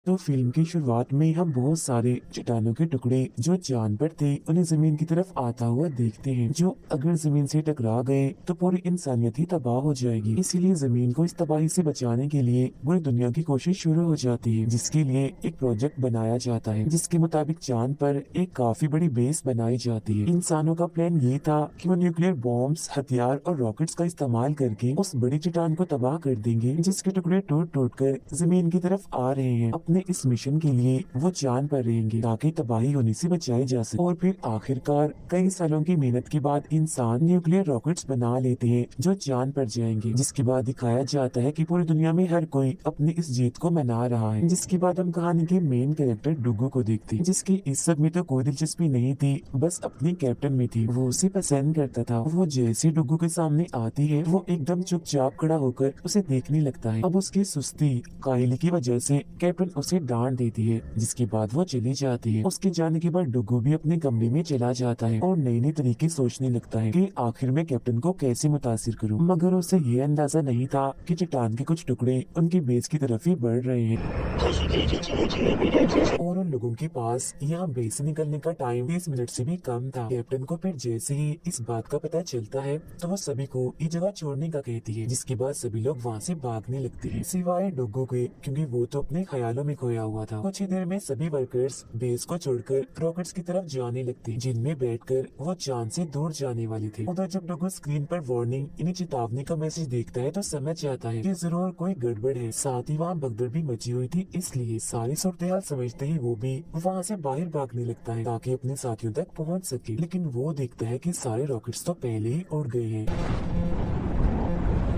तो फिल्म की शुरुआत में हम बहुत सारे चट्टानों के टुकड़े जो चांद पर थे उन्हें जमीन की तरफ आता हुआ देखते हैं, जो अगर जमीन से टकरा गए तो पूरी इंसानियत ही तबाह हो जाएगी। इसीलिए जमीन को इस तबाही से बचाने के लिए पूरी दुनिया की कोशिश शुरू हो जाती है, जिसके लिए एक प्रोजेक्ट बनाया जाता है, जिसके मुताबिक चांद पर एक काफी बड़ी बेस बनाई जाती है। इंसानों का प्लान ये था कि वो न्यूक्लियर बॉम्ब्स, हथियार और रॉकेट्स का इस्तेमाल करके उस बड़ी चट्टान को तबाह कर देंगे, जिसके टुकड़े टूट टूट कर जमीन की तरफ आ रहे हैं। अपने इस मिशन के लिए वो चांद पर रहेंगे ताकि तबाही होने से बचाए जा सके। और फिर आखिरकार कई सालों की मेहनत के बाद इंसान न्यूक्लियर रॉकेट्स बना लेते हैं जो चांद पर जाएंगे, जिसके बाद दिखाया जाता है कि पूरी दुनिया में हर कोई अपनी इस जीत को मना रहा है। जिसके बाद हम कहानी के मेन कैरेक्टर डुगू को देखते हैं, जिसकी इस सब में तो कोई दिलचस्पी नहीं थी, बस अपनी कैप्टन में थी। वो उसे पसंद करता था। वो जैसे डुगू के सामने आती है वो एकदम चुपचाप खड़ा होकर उसे देखने लगता है। अब उसकी सुस्ती कायली की वजह से कैप्टन उसे डांट देती है, जिसके बाद वो चली जाती है। उसके जाने के बाद डुगू भी अपने कमरे में चला जाता है और नए नए तरीके सोचने लगता है कि आखिर में कैप्टन को कैसे मुतासिर करूं। मगर उसे ये अंदाजा नहीं था कि चट्टान के कुछ टुकड़े उनकी बेस की तरफ ही बढ़ रहे हैं और उन लोगों के पास यहाँ बेस से निकलने का टाइम 30 मिनट से भी कम था। कैप्टन को फिर जैसे ही इस बात का पता चलता है तो वो सभी को ये जगह छोड़ने का कहती है, जिसके बाद सभी लोग वहाँ से भागने लगते हैं सिवाय डुगू के, क्योंकि वो तो अपने ख्यालों में खोया हुआ था। कुछ ही देर में सभी वर्कर्स बेस को छोड़कर रॉकेट्स की तरफ जाने लगते हैं, जिनमें बैठकर वो चांद से दूर जाने वाली थी। उधर जब डुगू स्क्रीन पर वार्निंग यानी चेतावनी का मैसेज देखता है तो समझ जाता है कि जरूर कोई गड़बड़ है। साथ ही वहाँ भगदड़ भी मची हुई थी, इसलिए सारी सूरत समझते ही वो भी वहाँ से बाहर भागने लगता है ताकि अपने साथियों तक पहुँच सके। लेकिन वो देखता है कि सारे रॉकेट्स तो पहले ही उड़ गए हैं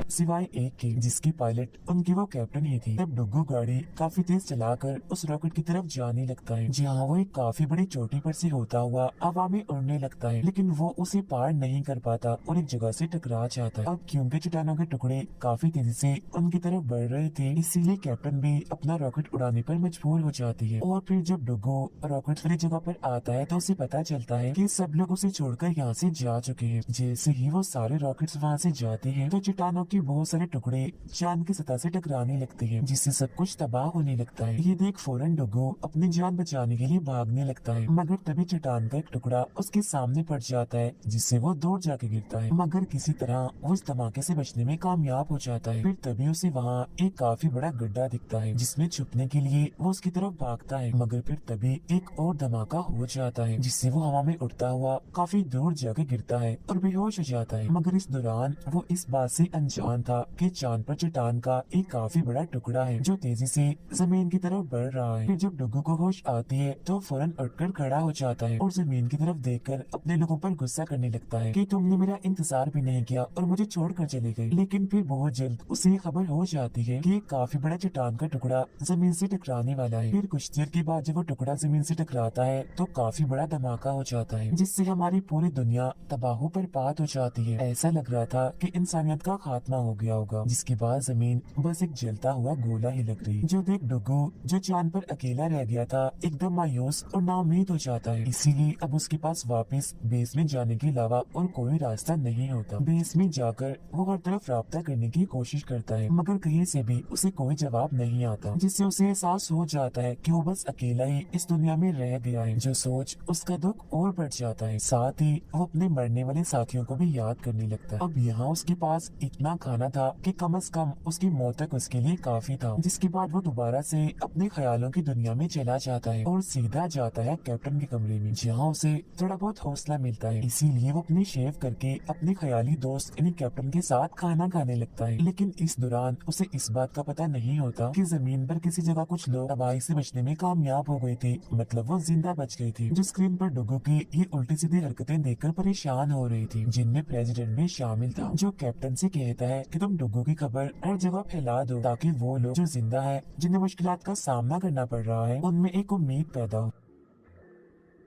सिवाय एक के, जिसकी पायलट उनकी वो कैप्टन ही थी। तब डुगू गाड़ी काफी तेज चलाकर उस रॉकेट की तरफ जाने लगता है, जहाँ वो एक काफी बड़ी चोटी पर से होता हुआ हवा में उड़ने लगता है। लेकिन वो उसे पार नहीं कर पाता और एक जगह से टकरा जाता है। अब क्योंकि चट्टानों के टुकड़े काफी तेजी से उनकी तरफ बढ़ रहे थे, इसीलिए कैप्टन भी अपना रॉकेट उड़ाने पर मजबूर हो जाती है। और फिर जब डुगू रॉकेट वाली जगह पर आता है तो उसे पता चलता है कि सब लोग उसे छोड़कर यहाँ से जा चुके हैं। जैसे ही वो सारे रॉकेट्स वहाँ से जाते हैं तो चट्टानों की बहुत सारे टुकड़े चांद की सतह से टकराने लगते हैं, जिससे सब कुछ तबाह होने लगता है। ये देख फौरन डुगू अपनी जान बचाने के लिए भागने लगता है, मगर तभी चट्टान का एक टुकड़ा उसके सामने पड़ जाता है, जिससे वो दूर जाके गिरता है। मगर किसी तरह वो इस धमाके से बचने में कामयाब हो जाता है। फिर तभी उसे वहाँ एक काफी बड़ा गड्ढा दिखता है, जिसमें छुपने के लिए वो उसकी तरफ भागता है। मगर फिर तभी एक और धमाका हो जाता है, जिससे वो हवा में उड़ता हुआ काफी दूर जाके गिरता है और बेहोश हो जाता है। मगर इस दौरान वो इस बात से अनजान था कि चांद पर चट्टान का एक काफी बड़ा टुकड़ा है जो तेजी से जमीन की तरफ बढ़ रहा है। फिर जब डुगू को होश आती है तो फौरन उठकर खड़ा हो जाता है और जमीन की तरफ देखकर अपने लोगों पर गुस्सा करने लगता है कि तुमने मेरा इंतजार भी नहीं किया और मुझे छोड़कर चले गए। लेकिन फिर बहुत जल्द उसे ये खबर हो जाती है कि एक काफी बड़ा चट्टान का टुकड़ा जमीन से टकराने वाला है। फिर कुछ देर के बाद जब वो टुकड़ा जमीन से टकराता है तो काफी बड़ा धमाका हो जाता है, जिससे हमारी पूरी दुनिया तबाह पर पात हो जाती है। ऐसा लग रहा था कि इंसानियत का खात्मा हो गया होगा, जिसके बाद जमीन बस एक जलता हुआ गोला ही लग रही, जो देख डुगू जो चांद पर अकेला रह गया था एकदम मायूस और नाउम्मीद हो जाता है। इसीलिए अब उसके पास वापस बेस में जाने के अलावा और कोई रास्ता नहीं होता। बेस में जाकर वो हर तरफ राब्ता करने की कोशिश करता है, मगर कहीं से भी उसे कोई जवाब नहीं आता, जिससे उसे एहसास हो जाता है कि वो बस अकेला ही इस दुनिया में रह गया है। जो सोच उसका दुख और बढ़ जाता है। साथ ही वो अपने मरने वाले साथियों को भी याद करने लगता है। अब यहाँ उसके पास इतना खाना था कि कम से कम उसकी मौत तक उसके लिए काफी था। जिसके बाद वो दोबारा से अपने ख्यालों की दुनिया में चला जाता है और सीधा जाता है कैप्टन के कमरे में, जहाँ उसे थोड़ा बहुत हौसला मिलता है। इसीलिए वो अपनी शेव करके अपने ख्याली दोस्त यानी कैप्टन के साथ खाना खाने लगता है। लेकिन इस दौरान उसे इस बात का पता नहीं होता कि जमीन पर किसी जगह कुछ लोग तबाही से बचने में कामयाब हो गए थे, मतलब वो जिंदा बच गई थी। जो स्क्रीन पर डुगू की ये उल्टी सीधी हरकतें देखकर परेशान हो रही थी, जिनमें प्रेसिडेंट भी शामिल था, जो कैप्टन से कहता है कि तुम डुगू की खबर हर जगह फैला दो ताकि वो लोग जो जिंदा है जिन्हें मुश्किलात का सामना करना पड़ रहा है उनमें एक उम्मीद पैदा हो।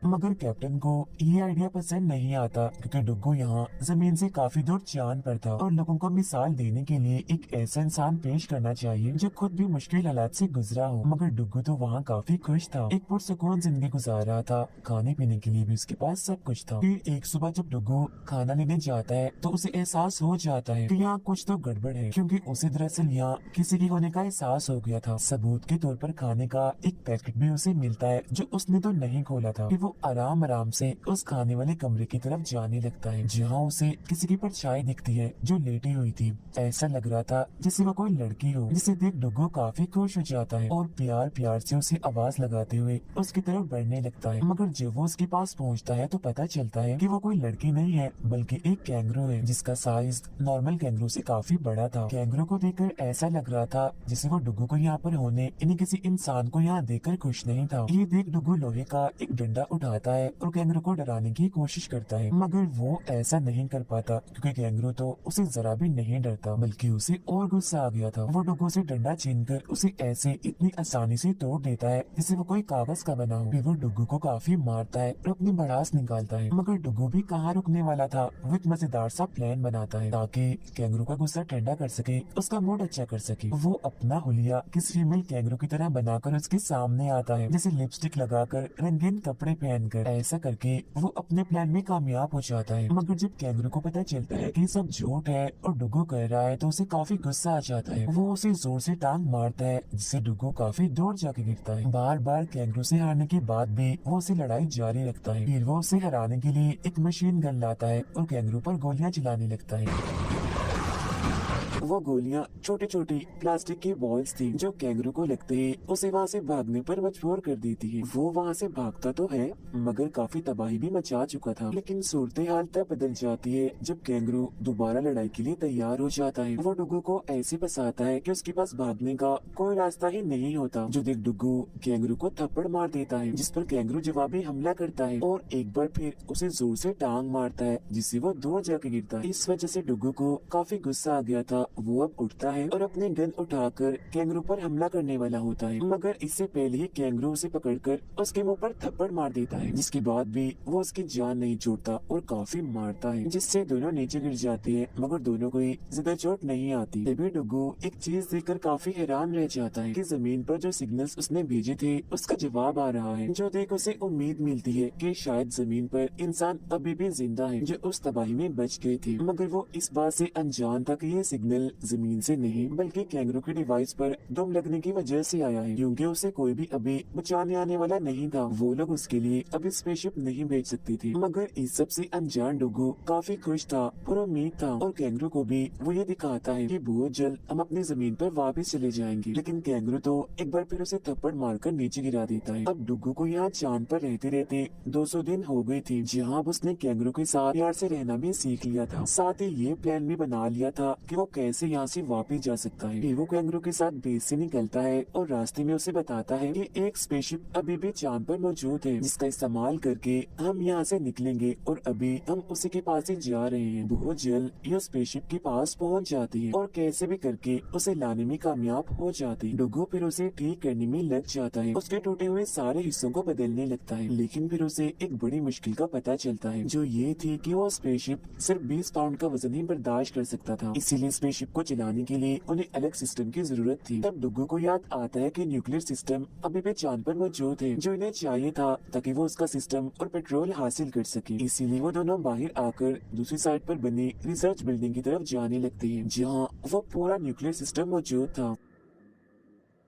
मगर कैप्टन को ये आइडिया पसंद नहीं आता क्योंकि डुग्गू यहाँ जमीन से काफी दूर चांद पर था और लोगों को मिसाल देने के लिए एक ऐसा इंसान पेश करना चाहिए जो खुद भी मुश्किल हालात से गुजरा हो। मगर डुग्गू तो वहाँ काफी खुश था, एक पुरसुकून जिंदगी गुजार रहा था, खाने पीने के लिए भी उसके पास सब कुछ था। फिर एक सुबह जब डुग्गू खाना लेने जाता है तो उसे एहसास हो जाता है कि यहाँ कुछ तो गड़बड़ है, क्योंकि उसे दरअसल यहाँ किसी के होने का एहसास हो गया था। सबूत के तौर पर खाने का एक पैकेट भी उसे मिलता है जो उसने तो नहीं खोला था। फिर वो आराम आराम से उस खाने वाले कमरे की तरफ जाने लगता है जहाँ उसे किसी की परछाई दिखती है जो लेटी हुई थी। ऐसा लग रहा था जैसे वो कोई लड़की हो, जिसे देख डुग्गू काफी खुश हो जाता है और प्यार प्यार से उसे आवाज लगाते हुए उसकी तरफ बढ़ने लगता है। मगर जब वो उसके पास पहुँचता है तो पता चलता है कि वो कोई लड़की नहीं है बल्कि एक कैंगरू है जिसका साइज नॉर्मल कैंगरू से काफी बड़ा था। कैंगरू को देखकर ऐसा लग रहा था जैसे वो डुग्गू को यहाँ पर होने यानी किसी इंसान को यहाँ देखकर खुश नहीं था। ये देख डुग्गू लोहे का एक डंडा उठाता है और कैंगरू को डराने की कोशिश करता है, मगर वो ऐसा नहीं कर पाता क्योंकि कैंगरू तो उसे जरा भी नहीं डरता बल्कि उसे और गुस्सा आ गया था। वो डुग्गू से डंडा छीनकर उसे ऐसे इतनी आसानी से तोड़ देता है जैसे वो कोई कागज का बना हो। फिर वो डुग्गू को काफी मारता है और अपनी भड़ास निकालता है, मगर डुग्गू भी कहाँ रुकने वाला था। वो एक मजेदार सा प्लान बनाता है ताकि कैंगरू का गुस्सा ठंडा कर सके, उसका मूड अच्छा कर सके। वो अपना हुलिया किसी फीमेल कैंगरू की तरह बनाकर उसके सामने आता है, जैसे लिपस्टिक लगाकर, रंगीन कपड़े पहनकर। ऐसा करके वो अपने प्लान में कामयाब हो जाता है। मगर जब कैंगरू को पता चलता है कि सब झूठ है और डुग्गू कह रहा है तो उसे काफी गुस्सा आ जाता है। वो उसे जोर से टांग मारता है जिससे डुग्गू काफी दूर जाके गिरता है। बार बार कैंगरू से हारने के बाद भी वो उसे लड़ाई जारी रखता है। फिर वो उसे हराने के लिए एक मशीन गन लाता है और कैंगरू पर गोलियां चलाने लगता है। वो गोलियां छोटी छोटी प्लास्टिक की बॉल्स थी जो कैंगरू को लगते ही उसे वहाँ से भागने पर मजबूर कर देती है। वो वहाँ से भागता तो है मगर काफी तबाही भी मचा चुका था। लेकिन सूरत हाल तब बदल जाती है जब कैंगरू दोबारा लड़ाई के लिए तैयार हो जाता है। वो डुग्गू को ऐसे फंसाता है कि उसके पास भागने का कोई रास्ता ही नहीं होता, जो देख डुग्गू कैंगरू को थप्पड़ मार देता है जिस पर कैंगरू जवाबी हमला करता है और एक बार फिर उसे जोर से टांग मारता है जिससे वो दूर जाके गिरता है। इस वजह से डुग्गू को काफी गुस्सा आ गया था। वो अब उठता है और अपने गन उठाकर कैंगरू पर हमला करने वाला होता है, मगर इससे पहले ही कैंगरू उसे पकड़कर उसके मुंह पर थप्पड़ मार देता है, जिसके बाद भी वो उसकी जान नहीं छोड़ता और काफी मारता है जिससे दोनों नीचे गिर जाते हैं, मगर दोनों को ही ज्यादा चोट नहीं आती। तभी डुग्गू एक चीज देखकर काफी हैरान रह जाता है कि जमीन पर जो सिग्नल्स उसने भेजे थे उसका जवाब आ रहा है, जो देख उसे उम्मीद मिलती है कि शायद जमीन पर इंसान अभी भी जिंदा है जो उस तबाही में बच गए थे। मगर वो इस बात से अनजान था कि ये सिग्नल जमीन से नहीं बल्कि कैंगरू के डिवाइस पर दम लगने की वजह से आया है, क्योंकि उसे कोई भी अभी बचाने आने वाला नहीं था। वो लोग उसके लिए अभी स्पेसशिप नहीं भेज सकती थी। मगर इस सब से अनजान डुग्गू काफी खुश था और उम्मीद था, और कैंगरू को भी वो ये दिखाता है कि बहुत जल्द हम अपनी जमीन पर वापस चले जाएंगे। लेकिन कैंगरू तो एक बार फिर उसे थप्पड़ मारकर नीचे गिरा देता है। अब डुग्गू को यहाँ चांद पर रहते रहते 200 दिन हो गए थे, जहाँ उसने कैंगरू के साथ प्यार से रहना भी सीख लिया था। साथ ही ये प्लान भी बना लिया था कि वो कैसे यहाँ से वापस जा सकता है। फिर वो कैंगरू के साथ बेस से निकलता है और रास्ते में उसे बताता है कि एक स्पेसशिप अभी भी चांद पर मौजूद है जिसका इस्तेमाल करके हम यहाँ से निकलेंगे और अभी हम उसी के पास ही जा रहे हैं। बहुत जल्द ये स्पेसशिप के पास पहुँच जाती है और कैसे भी करके उसे लाने में कामयाब हो जाती है। डुग्गू फिर उसे ठीक करने में लग जाता है, उसके टूटे हुए सारे हिस्सों को बदलने लगता है। लेकिन फिर उसे एक बड़ी मुश्किल का पता चलता है, जो ये थी कि वो स्पेसशिप सिर्फ 20 पाउंड का वजन ही बर्दाश्त कर सकता था। इसीलिए स्पेसशिप को चलाने के लिए उन्हें अलग सिस्टम की जरूरत थी। तब डुग्गू को याद आता है कि न्यूक्लियर सिस्टम अभी भी चांद पर मौजूद है, जो इन्हें चाहिए था ताकि वो उसका सिस्टम और पेट्रोल हासिल कर सके। इसीलिए वो दोनों बाहर आकर दूसरी साइड पर बनी रिसर्च बिल्डिंग की तरफ जाने लगते हैं, जहाँ वो पूरा न्यूक्लियर सिस्टम मौजूद था।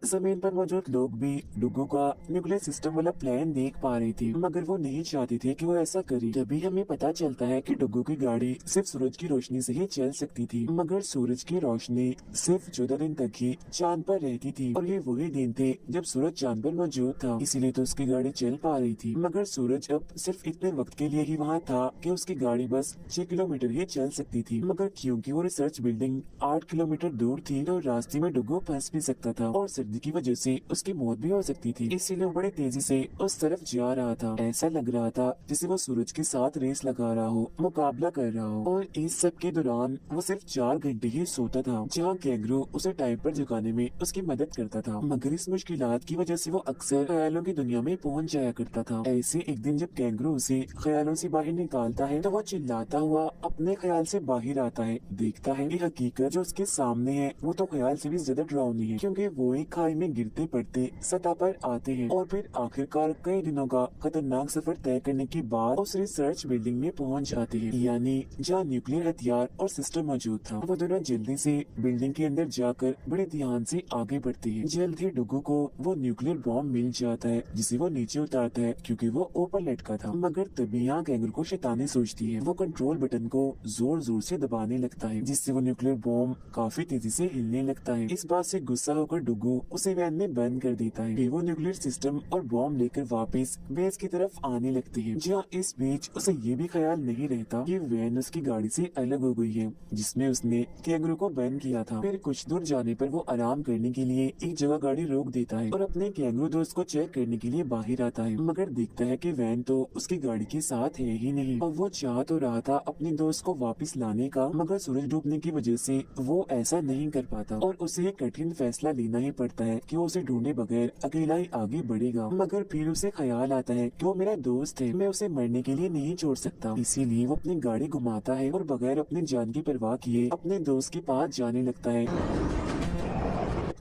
जमीन पर मौजूद लोग भी डुग्गू का न्यूक्लियर सिस्टम वाला प्लान देख पा रहे थे, मगर वो नहीं चाहते थे कि वो ऐसा करे। तभी हमें पता चलता है कि डुग्गू की गाड़ी सिर्फ सूरज की रोशनी से ही चल सकती थी, मगर सूरज की रोशनी सिर्फ 14 दिन तक ही चांद पर रहती थी और ये वही दिन थे जब सूरज चांद पर मौजूद था। इसीलिए तो उसकी गाड़ी चल पा रही थी, मगर सूरज अब सिर्फ इतने वक्त के लिए ही वहाँ था कि उसकी गाड़ी बस 6 किलोमीटर ही चल सकती थी। मगर क्योंकि वो रिसर्च बिल्डिंग 8 किलोमीटर दूर थी तो रास्ते में डुग्गू फंस भी सकता था और सर्दी की वजह से उसकी मौत भी हो सकती थी, इसीलिए वो बड़ी तेजी से उस तरफ जा रहा था। ऐसा लग रहा था जैसे वो सूरज के साथ रेस लगा रहा हो, मुकाबला कर रहा हो। और इस सब के दौरान वो सिर्फ 4 घंटे ही सोता था, जहाँ कैंगरू उसे टाइम पर जगाने में उसकी मदद करता था। मगर इस मुश्किलात की वजह से वो अक्सर ख्यालों की दुनिया में पहुंच जाया करता था। ऐसे एक दिन जब कैंगरू उसे ख्यालों से बाहर निकालता है तो वो चिल्लाता हुआ अपने ख्याल से बाहर आता है। देखता है कि हकीकत जो उसके सामने है वो तो ख्याल से भी ज्यादा डरावनी है, क्योंकि वो एक खाई में गिरते पड़ते सतह पर आते हैं और फिर आखिरकार कई दिनों का खतरनाक सफर तय करने के बाद उस रिसर्च बिल्डिंग में पहुंच जाते हैं, यानी जहाँ न्यूक्लियर हथियार और सिस्टम मौजूद था। वो दोनों जल्दी से बिल्डिंग के अंदर जाकर बड़े ध्यान से आगे बढ़ते हैं। जल्द ही डुगू को वो न्यूक्लियर बॉम्ब मिल जाता है, जिसे वो नीचे उतारता है क्योंकि वो ऊपर लटका था। मगर तभी यहाँ कैंगरू को शैतानी सोचती है। वो कंट्रोल बटन को जोर जोर से दबाने लगता है, जिससे वो न्यूक्लियर बॉम्ब काफी तेजी से हिलने लगता है। इस बात से गुस्सा होकर डुगू उसे वैन में बंद कर देता है। फिर वो न्यूक्लियर सिस्टम और बॉम्ब लेकर वापस बेस की तरफ आने लगती है, जहाँ इस बीच उसे ये भी ख्याल नहीं रहता कि वैन उसकी गाड़ी से अलग हो गई है, जिसमें उसने कैंगरू को बंद किया था। फिर कुछ दूर जाने पर वो आराम करने के लिए एक जगह गाड़ी रोक देता है और अपने कैंगरू दोस्त को चेक करने के लिए बाहर आता है। मगर देखता है कि वैन तो उसकी गाड़ी के साथ है ही नहीं। और वो चाह तो रहा था अपने दोस्त को वापस लाने का, मगर सूरज डूबने की वजह से वो ऐसा नहीं कर पाता और उसे एक कठिन फैसला लेना ही पड़ता है कि वो उसे ढूंढे बगैर अकेला ही आगे बढ़ेगा। मगर फिर उसे ख्याल आता है कि वो मेरा दोस्त है, मैं उसे मरने के लिए नहीं छोड़ सकता। इसीलिए वो अपनी गाड़ी घुमाता है और बगैर अपनी जान की परवाह किए अपने दोस्त के पास जाने लगता है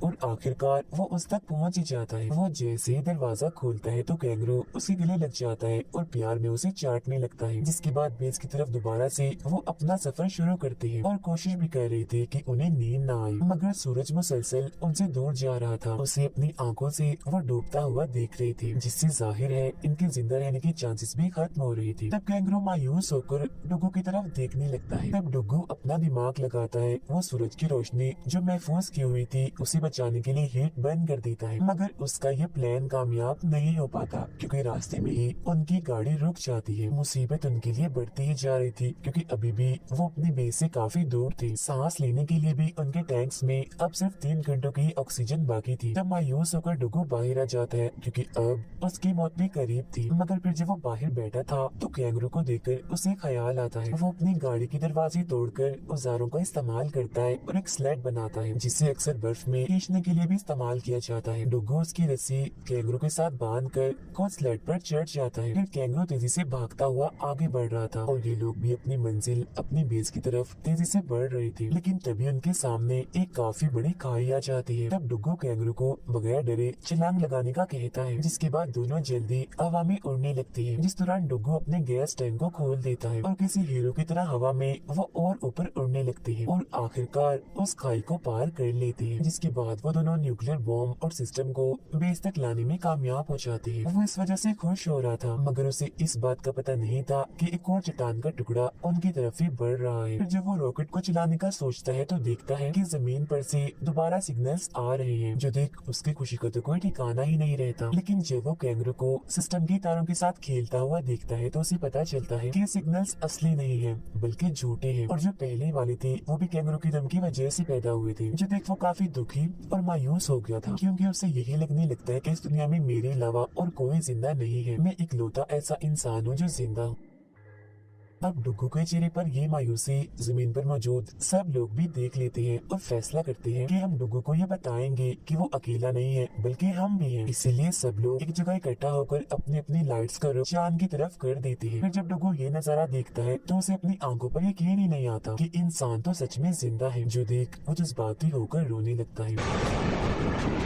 और आखिरकार वो उस तक पहुंच ही जाता है। वो जैसे ही दरवाजा खोलता है तो कैंगरू उसके गले लग जाता है और प्यार में उसे चाटने लगता है। जिसके बाद बेस की तरफ दोबारा से वो अपना सफर शुरू करते हैं और कोशिश भी कर रहे थे कि उन्हें नींद ना आए, मगर सूरज मुसलसल उनसे दूर जा रहा था। उसे अपनी आंखों से वो डूबता हुआ देख रहे थे, जिससे जाहिर है इनके जिंदा रहने की चांसेस भी खत्म हो रही थी। तब कैंगरू मायूस होकर डुगू की तरफ देखने लगता है। तब डुगू अपना दिमाग लगाता है। वो सूरज की रोशनी जो महफूज की हुई थी उसे बचाने के लिए हीट बंद कर देता है, मगर उसका ये प्लान कामयाब नहीं हो पाता क्योंकि रास्ते में ही उनकी गाड़ी रुक जाती है। मुसीबत उनके लिए बढ़ती ही जा रही थी क्योंकि अभी भी वो अपनी बेस से काफी दूर थे। सांस लेने के लिए भी उनके टैंक्स में अब सिर्फ 3 घंटों की ऑक्सीजन बाकी थी। तब मायूस होकर डुगू बाहर आ जाता है क्योंकि अब उसकी मौत भी करीब थी। मगर फिर जब वो बाहर बैठा था तो कैंगरू को देखकर उसे ख्याल आता है। वो अपनी गाड़ी के दरवाजे तोड़कर औजारों का इस्तेमाल करता है और एक स्लेड बनाता है, जिसे अक्सर बर्फ में खींचने के लिए भी इस्तेमाल किया जाता है। डुगू उसकी रस्सी कैंगरू के साथ बांधकर खुद स्लेड पर चढ़ जाता है। फिर कैंगरू तेजी से भागता हुआ आगे बढ़ रहा था और ये लोग भी अपनी मंजिल अपनी बेस की तरफ तेजी से बढ़ रहे थे। लेकिन तभी उनके सामने एक काफी बड़ी खाई आ जाती है। तब डुगू कैंगरू को बगैर डरे छलांग लगाने का कहता है, जिसके बाद दोनों जल्दी हवा में उड़ने लगती है। जिस दौरान डुगू अपने गैस टैंक को खोल देता है और किसी हीरो की तरह हवा में वो और ऊपर उड़ने लगते हैं और आखिरकार उस खाई को पार कर लेते हैं। जिसके बाद वो दोनों न्यूक्लियर बॉम्ब और सिस्टम को बेस तक लाने में कामयाब हो जाते हैं। वो इस वजह से खुश हो रहा था, मगर उसे इस बात का पता नहीं था कि एक और चट्टान का टुकड़ा उनकी तरफ ही बढ़ रहा है। फिर जब वो रॉकेट को चलाने का सोचता है तो देखता है कि जमीन पर से दोबारा सिग्नल्स आ रहे हैं, जो देख उसकी खुशी का तो कोई ठिकाना ही नहीं रहता। लेकिन जब वो कैंगरू को सिस्टम की तारों के साथ खेलता हुआ देखता है तो उसे पता चलता है कि सिग्नल्स असली नहीं है बल्कि झूठे हैं, और जो पहले वाले थे वो भी कैंगरू की दम की वजह से पैदा हुए थे। जो देख वो काफी दुखी और मायूस हो गया था क्योंकि उसे यही लगने लगता है कि इस दुनिया में मेरे अलावा और कोई जिंदा नहीं है। मैं इकलौता ऐसा इंसान हूँ जो जिंदा हूँ। अब डुगू के चेहरे पर ये मायूसी जमीन पर मौजूद सब लोग भी देख लेते हैं और फैसला करते हैं कि हम डुगू को ये बताएंगे कि वो अकेला नहीं है बल्कि हम भी हैं। इसीलिए सब लोग एक जगह इकट्ठा होकर अपनी अपनी लाइट्स का रुख चांद की तरफ कर देते हैं। फिर जब डुगू ये नजारा देखता है तो उसे अपनी आंखों पर यकीन ही नहीं आता कि इंसान तो सच में जिंदा है। जो देख वो जज्बाती होकर रोने लगता है।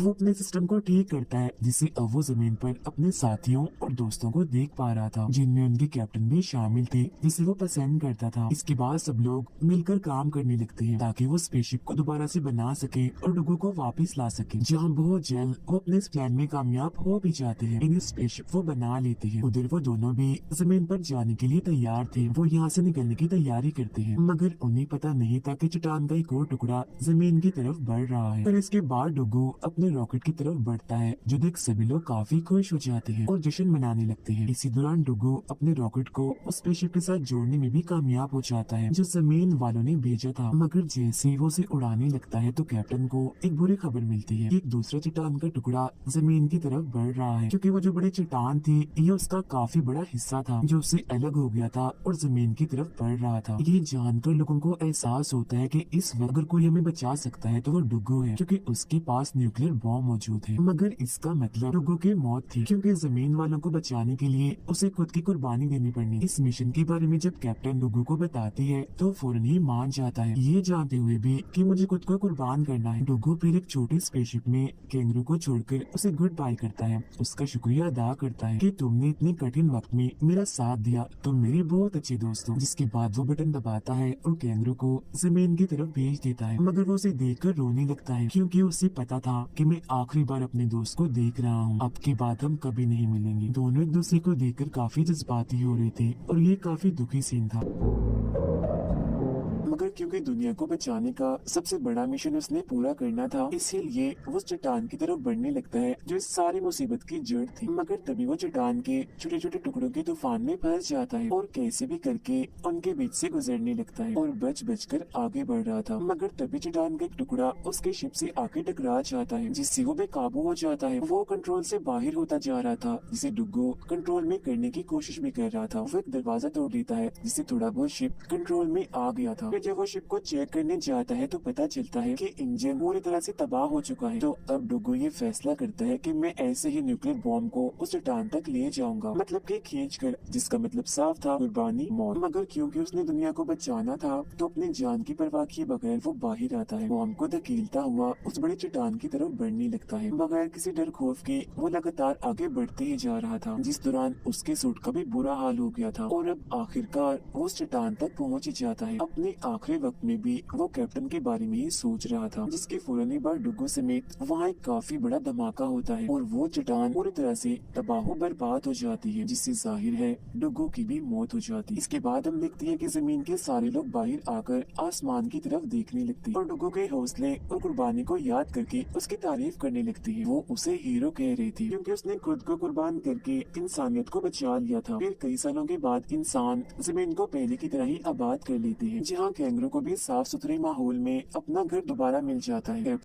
वो अपने सिस्टम को ठीक करता है, जिससे अब वो जमीन पर अपने साथियों और दोस्तों को देख पा रहा था, जिनमें उनके कैप्टन भी शामिल थे जिसे वो पसंद करता था। इसके बाद सब लोग मिलकर काम करने लगते हैं ताकि वो स्पेसशिप को दोबारा से बना सके और डुगू को वापस ला सके। जहाँ बहुत जल्द वो अपने इस प्लान में कामयाब हो भी जाते हैं। इन स्पेसशिप वो बना लेते हैं। उधर वो दोनों भी जमीन पर जाने के लिए तैयार थे। वो यहाँ से निकलने की तैयारी करते हैं, मगर उन्हें पता नहीं था कि चट्टान का एक और टुकड़ा जमीन की तरफ बढ़ रहा है। पर इसके बाद डुगू अपने अपने रॉकेट की तरफ बढ़ता है, जो देख सभी लोग काफी खुश हो जाते हैं और जश्न मनाने लगते हैं। इसी दौरान डुगू अपने रॉकेट को उस स्पेसशिप के साथ जोड़ने में भी कामयाब हो जाता है, जो जमीन वालों ने भेजा था। मगर जैसे ही वो उसे उड़ाने लगता है तो कैप्टन को एक बुरी खबर मिलती है। एक दूसरा चट्टान का टुकड़ा जमीन की तरफ बढ़ रहा है, क्योंकि वो जो बड़ी चट्टान थी ये उसका काफी बड़ा हिस्सा था जो उससे अलग हो गया था और जमीन की तरफ बढ़ रहा था। ये जानकर लोगों को एहसास होता है कि इस वक्त अगर कोई हमें बचा सकता है तो वो डुगू है, क्योंकि उसके पास न्यूक्लियर बॉम्ब मौजूद है। मगर इसका मतलब डुगू की मौत थी, क्योंकि जमीन वालों को बचाने के लिए उसे खुद की कुर्बानी देनी पड़नी। इस मिशन के बारे में जब कैप्टन डुगू को बताती है तो फौरन ही मान जाता है, ये जानते हुए भी कि मुझे खुद को कुर्बान करना है। डुगू फिर एक छोटी स्पेसशिप में कैंगरू को छोड़कर उसे गुड बाय करता है, उसका शुक्रिया अदा करता है कि तुमने इतने कठिन वक्त में मेरा साथ दिया, तुम मेरे बहुत अच्छे दोस्त हो। जिसके बाद वो बटन दबाता है और कैंगरू को जमीन की तरफ भेज देता है। मगर वो उसे देखकर रोने लगता है, क्योंकि उसे पता था कि मैं आखिरी बार अपने दोस्त को देख रहा हूँ, अब के बाद हम कभी नहीं मिलेंगे। दोनों एक दूसरे को देखकर काफी जज्बाती हो रहे थे और ये काफी दुखी सीन था। मगर क्योंकि दुनिया को बचाने का सबसे बड़ा मिशन उसने पूरा करना था, इसीलिए वो उस चट्टान की तरफ बढ़ने लगता है जो इस सारी मुसीबत की जड़ थी। मगर तभी वो चट्टान के छोटे छोटे टुकड़ों के तूफान में फंस जाता है और कैसे भी करके उनके बीच से गुजरने लगता है और बच बच कर आगे बढ़ रहा था। मगर तभी चट्टान का एक टुकड़ा उसके शिप से आके टकरा जाता है, जिससे वो बेकाबू हो जाता है। वो कंट्रोल से बाहर होता जा रहा था, जिसे डुगू कंट्रोल में करने की कोशिश भी कर रहा था। वो एक दरवाजा तोड़ देता है, जिससे थोड़ा बहुत शिप कंट्रोल में आ गया था। जब वो शिप को चेक करने जाता है तो पता चलता है कि इंजन पूरी तरह से तबाह हो चुका है। तो अब डुगू ये फैसला करता है कि मैं ऐसे ही न्यूक्लियर बॉम्ब को उस चट्टान तक ले जाऊंगा, मतलब कि खींचकर, जिसका मतलब साफ था कुर्बानी, मौत। मगर क्योंकि उसने दुनिया को बचाना था तो अपनी जान की परवाह किए बगैर वो बाहर आता है। बॉम्ब को धकेलता हुआ उस बड़ी चट्टान की तरफ बढ़ने लगता है। बगैर किसी डर खौफ के वो लगातार आगे बढ़ते ही जा रहा था, जिस दौरान उसके सूट का भी बुरा हाल हो गया था और अब आखिरकार वो उस चट्टान तक पहुंच ही जाता है। अपने आखिरी वक्त में भी वो कैप्टन के बारे में ही सोच रहा था, जिसके फौरन ही बाद डुगू समेत वहाँ एक काफी बड़ा धमाका होता है और वो चट्टान पूरी तरह से तबाह बर्बाद हो जाती है, जिससे जाहिर है डुगू की भी मौत हो जाती है। इसके बाद हम देखते हैं कि जमीन के सारे लोग बाहर आकर आसमान की तरफ देखने लगते हैं और डुगू के हौसले और कुर्बानी को याद करके उसकी तारीफ करने लगती है। वो उसे हीरो कह रही थी, क्योंकि उसने खुद को कुर्बान करके इंसानियत को बचा लिया था। फिर कई सालों के बाद इंसान जमीन को पहले की तरह ही आबाद कर लेते हैं, जहाँ कैंगरू को भी साफ सुथरे माहौल में अपना घर दोबारा मिल जाता है।